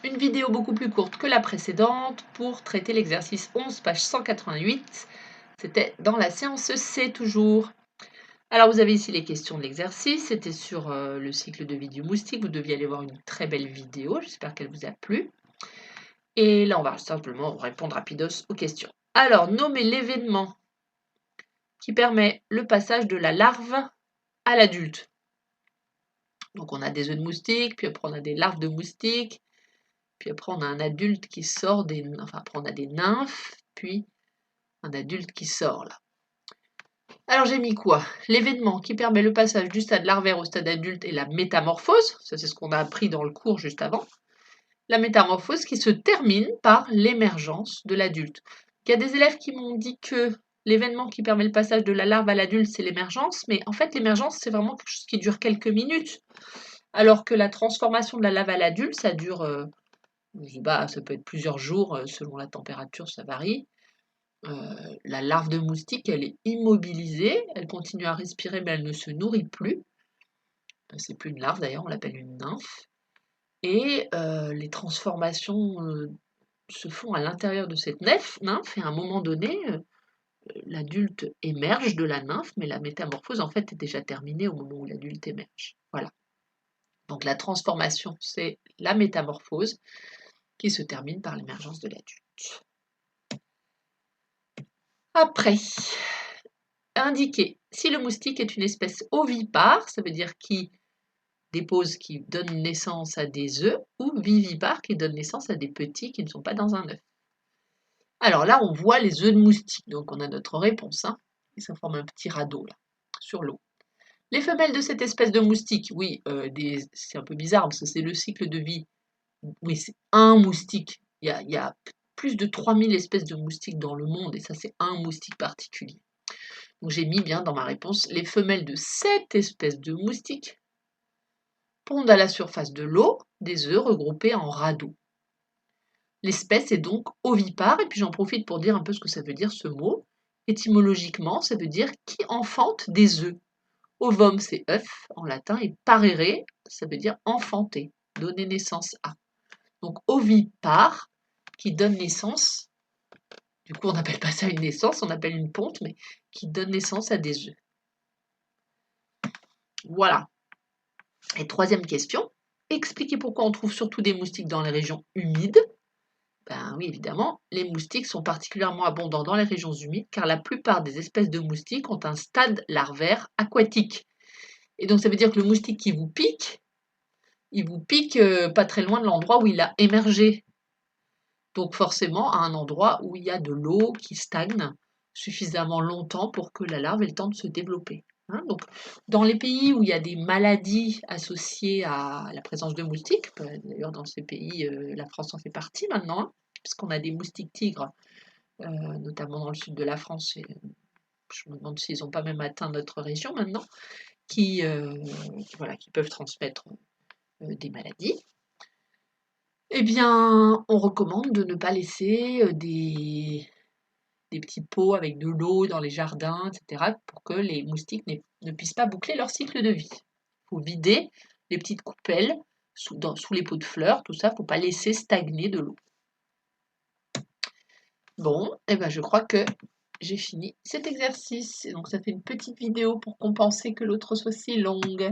une vidéo beaucoup plus courte que la précédente pour traiter l'exercice 11, page 188. C'était dans la séance C toujours. Alors vous avez ici les questions de l'exercice, c'était sur le cycle de vie du moustique, vous deviez aller voir une très belle vidéo, j'espère qu'elle vous a plu. Et là on va simplement répondre rapidos aux questions. Alors, nommez l'événement qui permet le passage de la larve à l'adulte. Donc on a des œufs de moustique, puis après on a des larves de moustique, puis après on a un adulte qui sort enfin après on a des nymphes, puis un adulte qui sort là. Alors j'ai mis quoi? L'événement qui permet le passage du stade larvaire au stade adulte et la métamorphose, ça c'est ce qu'on a appris dans le cours juste avant. La métamorphose qui se termine par l'émergence de l'adulte. Il y a des élèves qui m'ont dit que l'événement qui permet le passage de la larve à l'adulte, c'est l'émergence, mais en fait l'émergence c'est vraiment quelque chose qui dure quelques minutes, alors que la transformation de la larve à l'adulte, ça dure, je sais pas, ça peut être plusieurs jours, selon la température, ça varie. La larve de moustique, elle est immobilisée, elle continue à respirer, mais elle ne se nourrit plus. C'est plus une larve d'ailleurs, on l'appelle une nymphe. Et les transformations se font à l'intérieur de cette nymphe, et à un moment donné, l'adulte émerge de la nymphe, mais la métamorphose en fait est déjà terminée au moment où l'adulte émerge. Voilà. Donc la transformation, c'est la métamorphose qui se termine par l'émergence de l'adulte. Après, indiquer si le moustique est une espèce ovipare, ça veut dire qui donne naissance à des œufs, ou vivipare, qui donne naissance à des petits qui ne sont pas dans un œuf. Alors là, on voit les œufs de moustique, donc on a notre réponse, hein, et ça forme un petit radeau là, sur l'eau. Les femelles de cette espèce de moustique, oui, c'est un peu bizarre parce que c'est le cycle de vie, oui, c'est un moustique. Il y a plus de 3000 espèces de moustiques dans le monde, et ça c'est un moustique particulier. Donc j'ai mis bien dans ma réponse, les femelles de cette espèce de moustique pondent à la surface de l'eau des œufs regroupés en radeaux. L'espèce est donc ovipare, et puis j'en profite pour dire un peu ce que ça veut dire ce mot. Étymologiquement, ça veut dire qui enfante des œufs. Ovum, c'est œuf en latin, et parere, ça veut dire enfanter, donner naissance à. Donc ovipare, qui donne naissance, du coup on n'appelle pas ça une naissance, on appelle une ponte, mais qui donne naissance à des œufs. Voilà. Et troisième question, expliquez pourquoi on trouve surtout des moustiques dans les régions humides. Ben oui, évidemment, les moustiques sont particulièrement abondants dans les régions humides car la plupart des espèces de moustiques ont un stade larvaire aquatique. Et donc ça veut dire que le moustique qui vous pique, il vous pique pas très loin de l'endroit où il a émergé. Donc forcément à un endroit où il y a de l'eau qui stagne suffisamment longtemps pour que la larve ait le temps de se développer. Hein, donc, dans les pays où il y a des maladies associées à la présence de moustiques, d'ailleurs dans ces pays, la France en fait partie maintenant, hein, puisqu'on a des moustiques tigres, notamment dans le sud de la France, et je me demande s'ils n'ont pas même atteint notre région maintenant, qui, voilà, qui peuvent transmettre des maladies. Eh bien, on recommande de ne pas laisser des petits pots avec de l'eau dans les jardins, etc., pour que les moustiques ne puissent pas boucler leur cycle de vie. Il faut vider les petites coupelles sous les pots de fleurs, tout ça, il ne faut pas laisser stagner de l'eau. Bon, et ben je crois que j'ai fini cet exercice. Et donc ça fait une petite vidéo pour compenser que l'autre soit si longue.